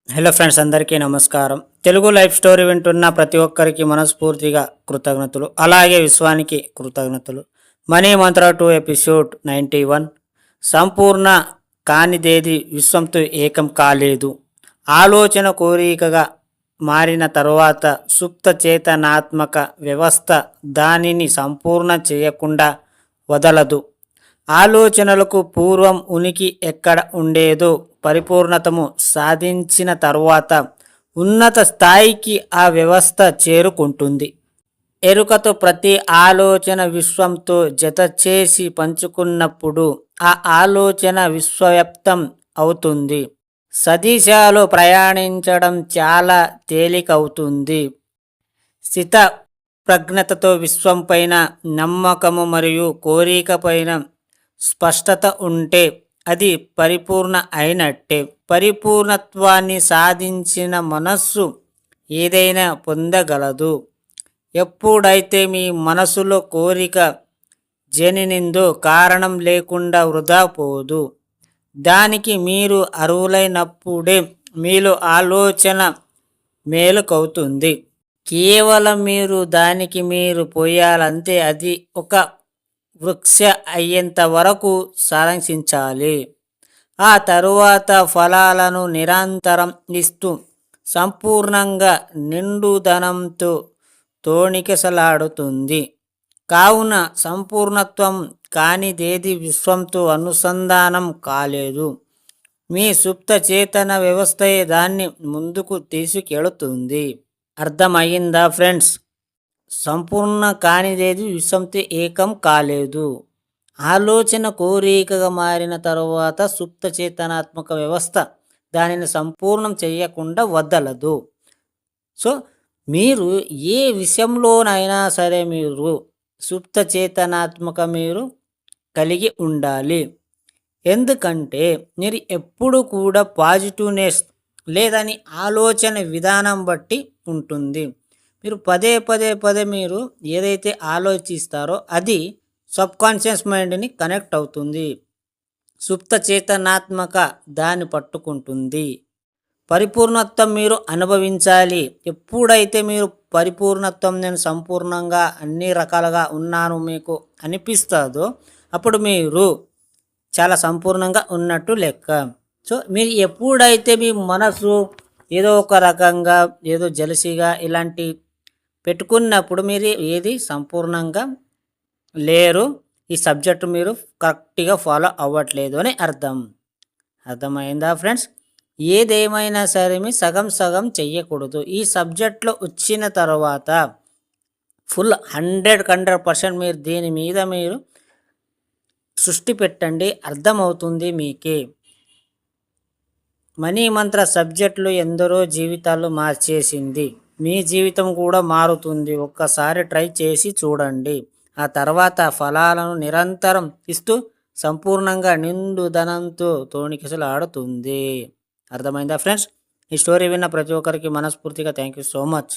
Hello friends, అందరికీ నమస్కారం. Telugu life story వింటున్న ప్రతి ఒక్కరికి మనస్ఫూర్తిగా కృతజ్ఞతలు, అలాగే విశ్వానికి కృతజ్ఞతలు. మనీ మంత్ర 2 ఎపిసోడ్ 91. సంపూర్ణ కానిదేది విశ్వంతో ఏకం కాలేదు. ఆలోచన కోరికగా మారిన తరువాత సుప్త చేతనాత్మక వ్యవస్థ దానిని సంపూర్ణ చేయకుండా వదలదు. ఆలోచనలకు పూర్వం ఉనికి ఎక్కడ ఉండేదో పరిపూర్ణతము సాధించిన తరువాత ఉన్నత స్థాయికి ఆ వ్యవస్థ చేరుకుంటుంది. ఎరుకతో ప్రతి ఆలోచన విశ్వంతో జత చేసి పంచుకున్నప్పుడు ఆ ఆలోచన విశ్వవ్యాప్తం అవుతుంది. సదిశలో ప్రయాణించడం చాలా తేలికవుతుంది. స్థిత ప్రజ్ఞతతో విశ్వం పైన నమ్మకము మరియు కోరిక పైన స్పష్టత ఉంటే అది పరిపూర్ణ అయినట్టే. పరిపూర్ణత్వాన్ని సాధించిన మనస్సు ఏదైనా పొందగలదు. ఎప్పుడైతే మీ మనసులో కోరిక జనినిందో కారణం లేకుండా వృధా పోదు. దానికి మీరు అర్హులైనప్పుడే మీలో ఆలోచన మేలుకవుతుంది. కేవలం మీరు దానికి మీరు పోయాలంతే. అది ఒక వృక్ష అయ్యేంత వరకు సారాంశించాలి. ఆ తరువాత ఫలాలను నిరంతరం ఇస్తూ సంపూర్ణంగా నిండుదనంతో తోణికిసలాడుతుంది. కావున సంపూర్ణత్వం కానిదేది విశ్వంతో అనుసంధానం కాలేదు. మీ సుప్త చేతన వ్యవస్థయే దాన్ని ముందుకు తీసుకెళుతుంది. అర్థమయ్యిందా ఫ్రెండ్స్? సంపూర్ణ కానిదేది విశ్వంతో ఏకం కాలేదు. ఆలోచన కోరికగా మారిన తరువాత సుప్త చేతనాత్మక వ్యవస్థ దానిని సంపూర్ణం చేయకుండా వదలదు. సో మీరు ఏ విషయంలోనైనా సరే మీరు సుప్త చేతనాత్మక మీరు కలిగి ఉండాలి. ఎందుకంటే మీరు ఎప్పుడు కూడా పాజిటివ్నెస్ లేదని ఆలోచన విధానం బట్టి ఉంటుంది. మీరు పదే మీరు ఏదైతే ఆలోచిస్తారో అది సబ్కాన్షియస్ మైండ్ని కనెక్ట్ అవుతుంది. సుప్త చేతనాత్మక దాన్ని పట్టుకుంటుంది. పరిపూర్ణత్వం మీరు అనుభవించాలి. ఎప్పుడైతే మీరు పరిపూర్ణత్వం, నేను సంపూర్ణంగా అన్ని రకాలుగా ఉన్నాను మీకు అనిపిస్తుందో అప్పుడు మీరు చాలా సంపూర్ణంగా ఉన్నట్టు లెక్క. సో మీరు ఎప్పుడైతే మీ మనసు ఏదో ఒక రకంగా ఏదో జలసిగా ఇలాంటి పెట్టుకున్నప్పుడు మీరు ఏది సంపూర్ణంగా లేరు. ఈ సబ్జెక్టు మీరు కరెక్ట్గా ఫాలో అవ్వట్లేదు అని అర్థమైందా ఫ్రెండ్స్? ఏదేమైనా సరే మీ సగం చెయ్యకూడదు. ఈ సబ్జెక్ట్లో వచ్చిన తర్వాత ఫుల్ 100% మీరు దీని మీద మీరు సృష్టి పెట్టండి. అర్థమవుతుంది మీకే. మనీ మంత్ర సబ్జెక్టులు ఎందరో జీవితాలు మార్చేసింది. మీ జీవితం కూడా మారుతుంది. ఒక్కసారి ట్రై చేసి చూడండి. ఆ తర్వాత ఫలాలను నిరంతరం ఇస్తూ సంపూర్ణంగా నిండుదనంతో తోణికిసలాడుతుంది. అర్థమైందా ఫ్రెండ్స్? ఈ స్టోరీ విన్న ప్రతి ఒక్కరికి మనస్ఫూర్తిగా థ్యాంక్ యూ సో మచ్.